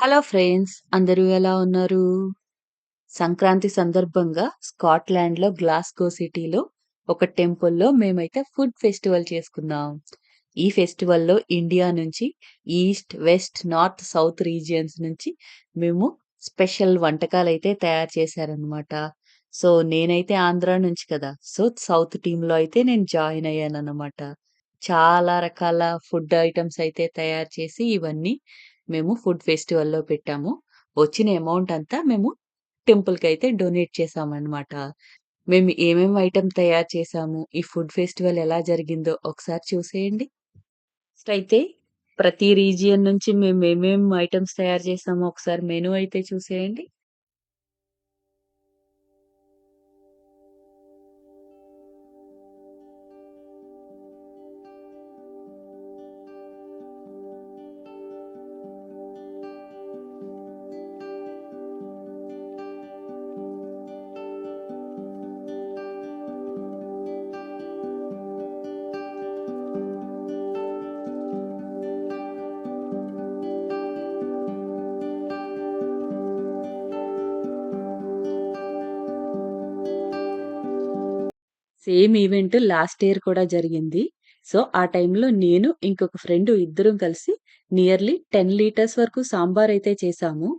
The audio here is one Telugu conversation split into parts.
హలో ఫ్రెండ్స్, అందరూ ఎలా ఉన్నారు? సంక్రాంతి సందర్భంగా స్కాట్లాండ్‌లో గ్లాస్గో సిటీలో ఒక టెంపుల్‌లో మేమైతే ఫుడ్ ఫెస్టివల్ చేసుకున్నాం. ఈ ఫెస్టివల్‌లో ఇండియా నుంచి east, west, north, south regions నుంచి మేము స్పెషల్ వంటకాలైతే తయారు చేశారనమాట. సో, నేనైతే ఆంధ్ర నుంచి కదా! సో, సౌత్ టీమ్‌లో అయితే నేను జాయిన్ అయ్యాననమాట. చాలా రకాల ఫుడ్ ఐటెమ్స్ అయితే తయారు చేసి ఇవన్నీ మేము ఫుడ్ ఫెస్టివల్‌లో పెట్టాము. వచ్చిన అమౌంట్ అంతా మేము టెంపుల్‌కైతే డొనేట్ చేశామనమాట. మేము ఏమేమి ఐటెమ్ తయారు చేశాము, ఈ ఫుడ్ ఫెస్టివల్ ఎలా జరిగిందో ఒకసారి చూసేయండి. ఫస్ట్ అయితే ప్రతి రీజియన్ నుంచి మేము ఏమేం ఐటెమ్స్ తయారు చేసామో ఒకసారి మెనూ అయితే చూసేయండి. సేమ్ ఈవెంట్ లాస్ట్ ఇయర్ కూడా జరిగింది. సో, ఆ టైంలో నేను, ఇంకొక ఫ్రెండ్ ఇద్దరం కలిసి నియర్లీ 10 లీటర్స్ వరకు సాంబార్ అయితే చేశాము.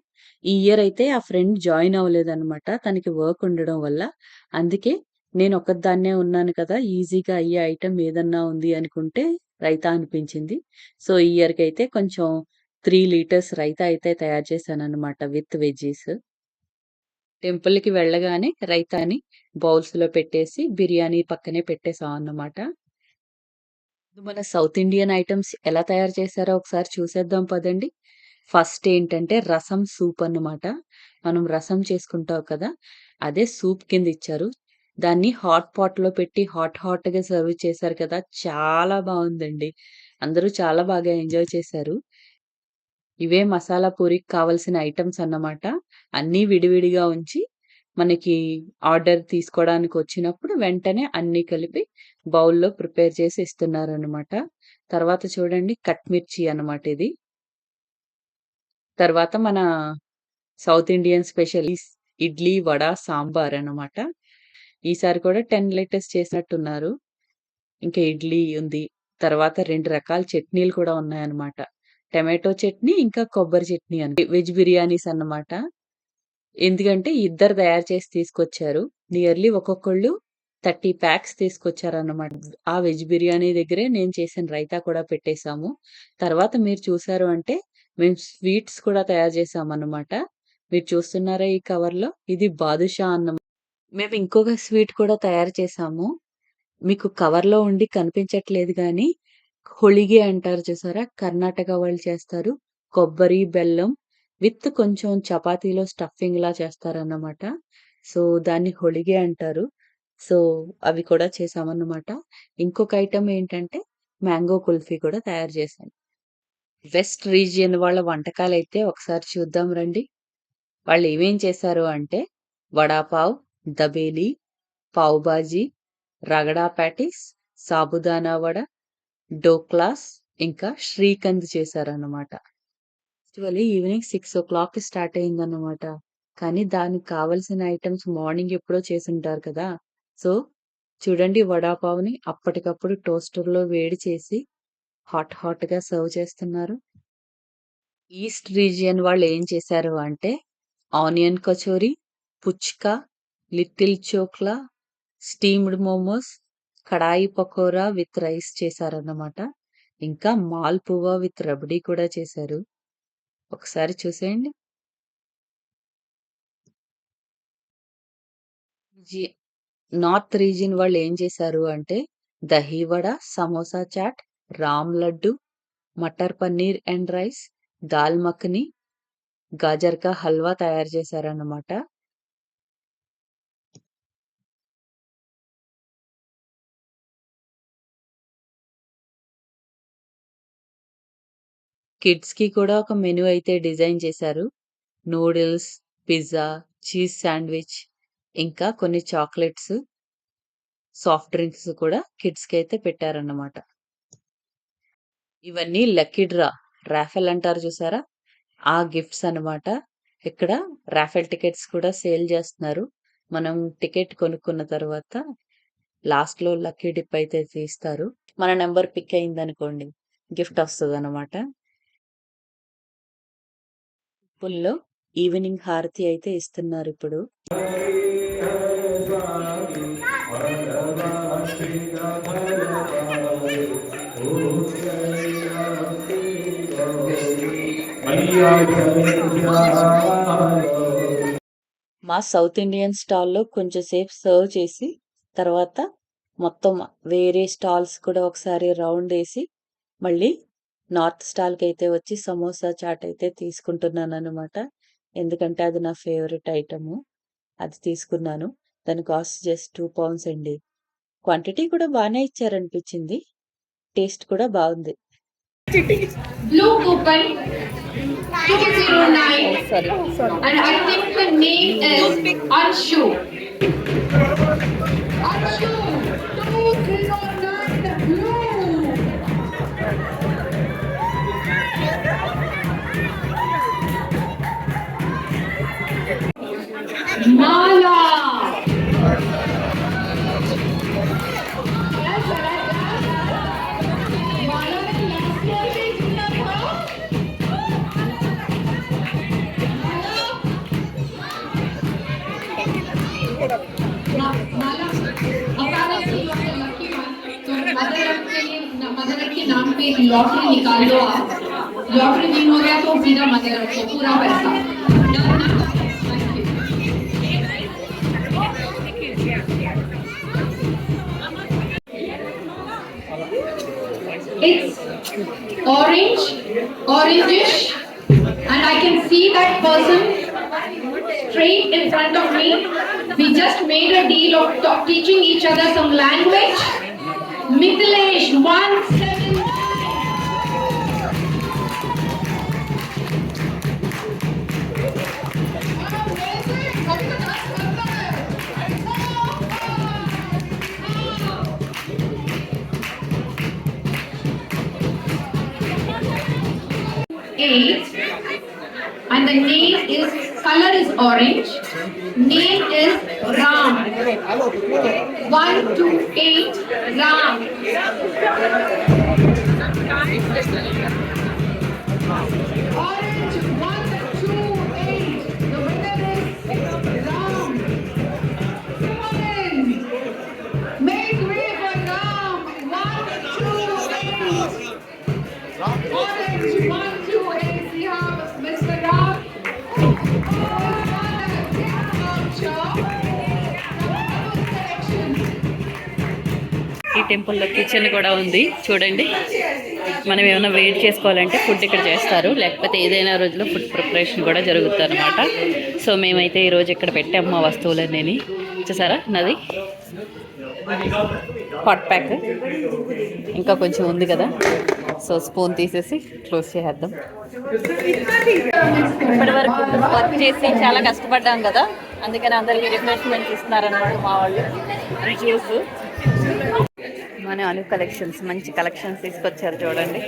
ఈ ఇయర్ అయితే ఆ ఫ్రెండ్ జాయిన్ అవ్వలేదనమాట. తనకి వర్క్ ఉండడం వల్ల. అందుకే నేను ఒక్కదాన్నే ఉన్నాను కదా! ఈజీగా అయ్యే ఐటెమ్ ఏదన్నా ఉంది అనుకుంటే రైతా అనిపించింది. సో, ఈ ఇయర్‌కైతే కొంచెం 3 లీటర్స్ రైతా అయితే తయారు చేశాననమాట విత్ వెజ్జీస్. టెంపుల్‌కి వెళ్ళగానే రైతాని బౌల్స్‌లో పెట్టేసి బిర్యానీ పక్కనే పెట్టేసామన్నమాట. మన సౌత్ ఇండియన్ ఐటెమ్స్ ఎలా తయారు చేశారో ఒకసారి చూసేద్దాం పదండి. ఫస్ట్ ఏంటంటే రసం సూప్ అన్నమాట. మనం రసం చేసుకుంటాం కదా! అదే సూప్ కింద ఇచ్చారు. దాన్ని హాట్ పాట్‌లో పెట్టి హాట్‌గా సర్వ్ చేశారు కదా! చాలా బావుందండి. అందరూ చాలా బాగా ఎంజాయ్ చేశారు. ఇవే మసాలా పూరికి కావాల్సిన ఐటెమ్స్ అన్నమాట. అన్నీ విడివిడిగా ఉంచి, మనకి ఆర్డర్ తీసుకోవడానికొచ్చినప్పుడు వెంటనే అన్నీ కలిపి బౌల్‌లో ప్రిపేర్ చేసి ఇస్తున్నారనమాట. తర్వాత చూడండి కట్ మిర్చి అన్నమాట ఇది. తర్వాత మన south Indian special idli, vada, sambar అన్నమాట. ఈసారి కూడా 10 లీటర్స్ చేసినట్టున్నారు. ఇంకా ఇడ్లీ ఉంది. తర్వాత 2 రకాల చట్నీలు కూడా ఉన్నాయన్నమాట. టమాటో చట్నీ, ఇంకా కొబ్బరి చట్నీ అని. వెజ్ బిర్యానీస్ అన్నమాట. ఎందుకంటే ఇద్దరు తయారు చేసి తీసుకొచ్చారు. నియర్లీ ఒక్కొక్కళ్ళు 30 ప్యాక్స్ తీసుకొచ్చారన్నమాట. ఆ వెజ్ బిర్యానీ దగ్గరే నేను చేసిన రైతా కూడా పెట్టేసాము. తర్వాత మీరు చూసారు అంటే మేము స్వీట్స్ కూడా తయారు చేసామన్నమాట. మీరు చూస్తున్నారా ఈ కవర్‌లో? ఇది బాదుషా అన్నం. మేము ఇంకొక స్వీట్ కూడా తయారు చేసాము. మీకు కవర్‌లో ఉండి కనిపించట్లేదు గానీ, హోళిగే అంటారు చూసారా? కర్ణాటక వాళ్ళు చేస్తారు. కొబ్బరి, బెల్లం విత్ కొంచెం చపాతీలో స్టఫింగ్‌లా చేస్తారన్నమాట. సో, దాన్ని హోళిగే అంటారు. సో, అవి కూడా చేశామన్నమాట. ఇంకొక ఐటెమ్ ఏంటంటే, మ్యాంగో కుల్ఫీ కూడా తయారు చేశాను. వెస్ట్ రీజియన్ వాళ్ళ వంటకాలైతే ఒకసారి చూద్దాం రండి. వాళ్ళేమేం చేశారు అంటే, వడాపావ్, దబేలి, పావ్ బాజీ, రగడా ప్యాటీస్, సాబుదానా వడ, డోక్లాస్, ఇంకా శ్రీకంద్ చేశారన్నమాట. యాక్చువల్లీ ఈవినింగ్ 6:00కి స్టార్ట్ అయిందన్నమాట. కానీ దానికి కావాల్సిన ఐటెమ్స్ మార్నింగ్ ఎప్పుడో చేసుంటారు కదా! సో, చూడండి వడాపావ్‌ని అప్పటికప్పుడు టోస్టర్‌లో వేడి చేసి హాట్‌గా సర్వ్ చేస్తున్నారు. ఈస్ట్ రీజియన్ వాళ్ళు ఏం చేశారు అంటే, onion kachori, puchka, little dhokla, steamed momos, kadai pakora with rice చేశారన్నమాట. ఇంకా మాల్పువా విత్ రబడీ కూడా చేశారు. ఒకసారి చూసేయండి. జి నార్త్ రీజియన్ వాళ్ళు ఏం చేశారు అంటే, dahi vada, samosa chat, Ram laddu, matar paneer and rice, dal makhani, gajar కా హల్వా తయారు చేశారన్నమాట. కిడ్స్‌కి కూడా ఒక మెనూ అయితే డిజైన్ చేశారు. నూడిల్స్, పిజ్జా, చీజ్ శాండ్‌విచ్, ఇంకా కొన్ని చాక్లెట్స్, సాఫ్ట్ డ్రింక్స్ కూడా కిడ్స్‌కైతే పెట్టారన్నమాట. ఇవన్నీ లక్కీ డ్రా, రాఫెల్ అంటారు చూసారా? ఆ గిఫ్ట్స్ అన్నమాట. ఇక్కడ రాఫెల్ టికెట్స్ కూడా సేల్ చేస్తున్నారు. మనం టికెట్ కొనుక్కున్న తర్వాత లాస్ట్‌లో లక్కీ డిప్ అయితే తీస్తారు. మన నంబర్ పిక్ అయిందనుకోండి గిఫ్ట్ వస్తదనమాట. టెంపుల్‌లో ఈవినింగ్ హారతి అయితే ఇస్తున్నారిప్పుడు. మా సౌత్ ఇండియన్ స్టాల్‌లో కొంచెం సేపు సర్వ్ చేసి, తర్వాత మొత్తం వేరే స్టాల్స్ కూడా ఒకసారి రౌండేసి, మళ్ళీ నార్త్ స్టాల్‌కైతే వచ్చి సమోసా చాట్ అయితే తీసుకుంటున్నాననమాట. ఎందుకంటే అది నా ఫేవరెట్ ఐటము. అది తీసుకున్నాను. దాని కాస్ట్ జస్ట్ 2 పౌండ్స్ అండి. క్వాంటిటీ కూడా బానే ఇచ్చారనిపించింది. టేస్ట్ కూడా బాగుంది. Blue coupon 209 and I think the name is Anshu. Anshu 209 blue. Mala. Mother के नाम पे लॉटरी निकाल दो आप। लॉटरी विन हो गया तो सीधा मदर को पूरा पैसा। It's orangish, and I can see that person straight in front of me. We just made a deal of teaching each other some language. Mithilesh 179. Eight, and the name is color is orange. Name is Ram. 128 Ram. Orange 128. The winner is Ram. Come on. Make way for Ram. 128. Orange 128. We have Mr. Ram. ఈ టెంపుల్‌లో కిచెన్ కూడా ఉంది చూడండి. మనం ఏమైనా వెయిట్ చేసుకోవాలంటే ఫుడ్ ఇక్కడ చేస్తారు. లేకపోతే ఏదైనా రోజులో ఫుడ్ ప్రిపరేషన్ కూడా జరుగుతుందన్నమాట. సో మేమైతే ఈరోజు ఇక్కడ పెట్టాము మా వస్తువులన్నీ. చూసారా నాది హాట్ ప్యాక్ ఇంకా కొంచెం ఉంది కదా. సో స్పూన్ తీసేసి క్లోజ్ చేసేద్దాం. ఇప్పటి వరకు వర్క్ చేసి చాలా కష్టపడ్డాం కదా, అందుకని అందరికీ రిఫ్రెష్మెంట్ ఇస్తున్నారన్నమాట మా వాళ్ళు. జ్యూస్ మన అను కలెక్షన్స్ మంచి కలెక్షన్స్ తీసుకొచ్చారు చూడండి.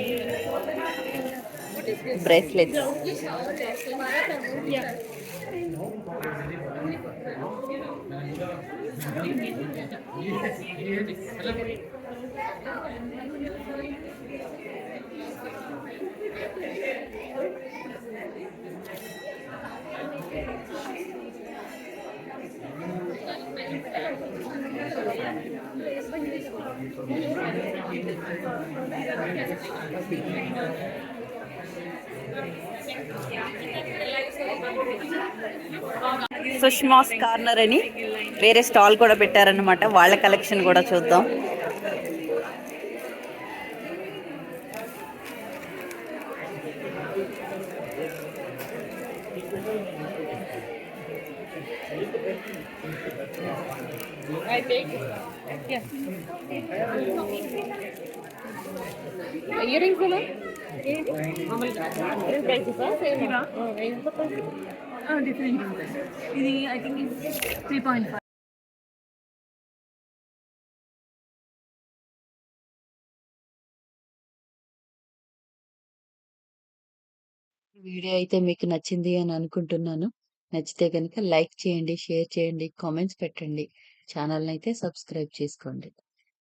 బ్రేస్లెట్స్ సుష్మాస్ కార్నర్ అని వేరే స్టాల్ కూడా పెట్టారన్నమాట. వాళ్ళ కలెక్షన్ కూడా చూద్దాం. ఇయరింగ్స్ డిఫరెంట్ ఇది ఐ థింక్ 3.5. వీడియో అయితే మీకు నచ్చింది అని అనుకుంటున్నాను. నచ్చితే గనుక లైక్ చేయండి, షేర్ చేయండి, కామెంట్స్ పెట్టండి. ఛానల్‌నైతే సబ్స్క్రైబ్ చేసుకోండి.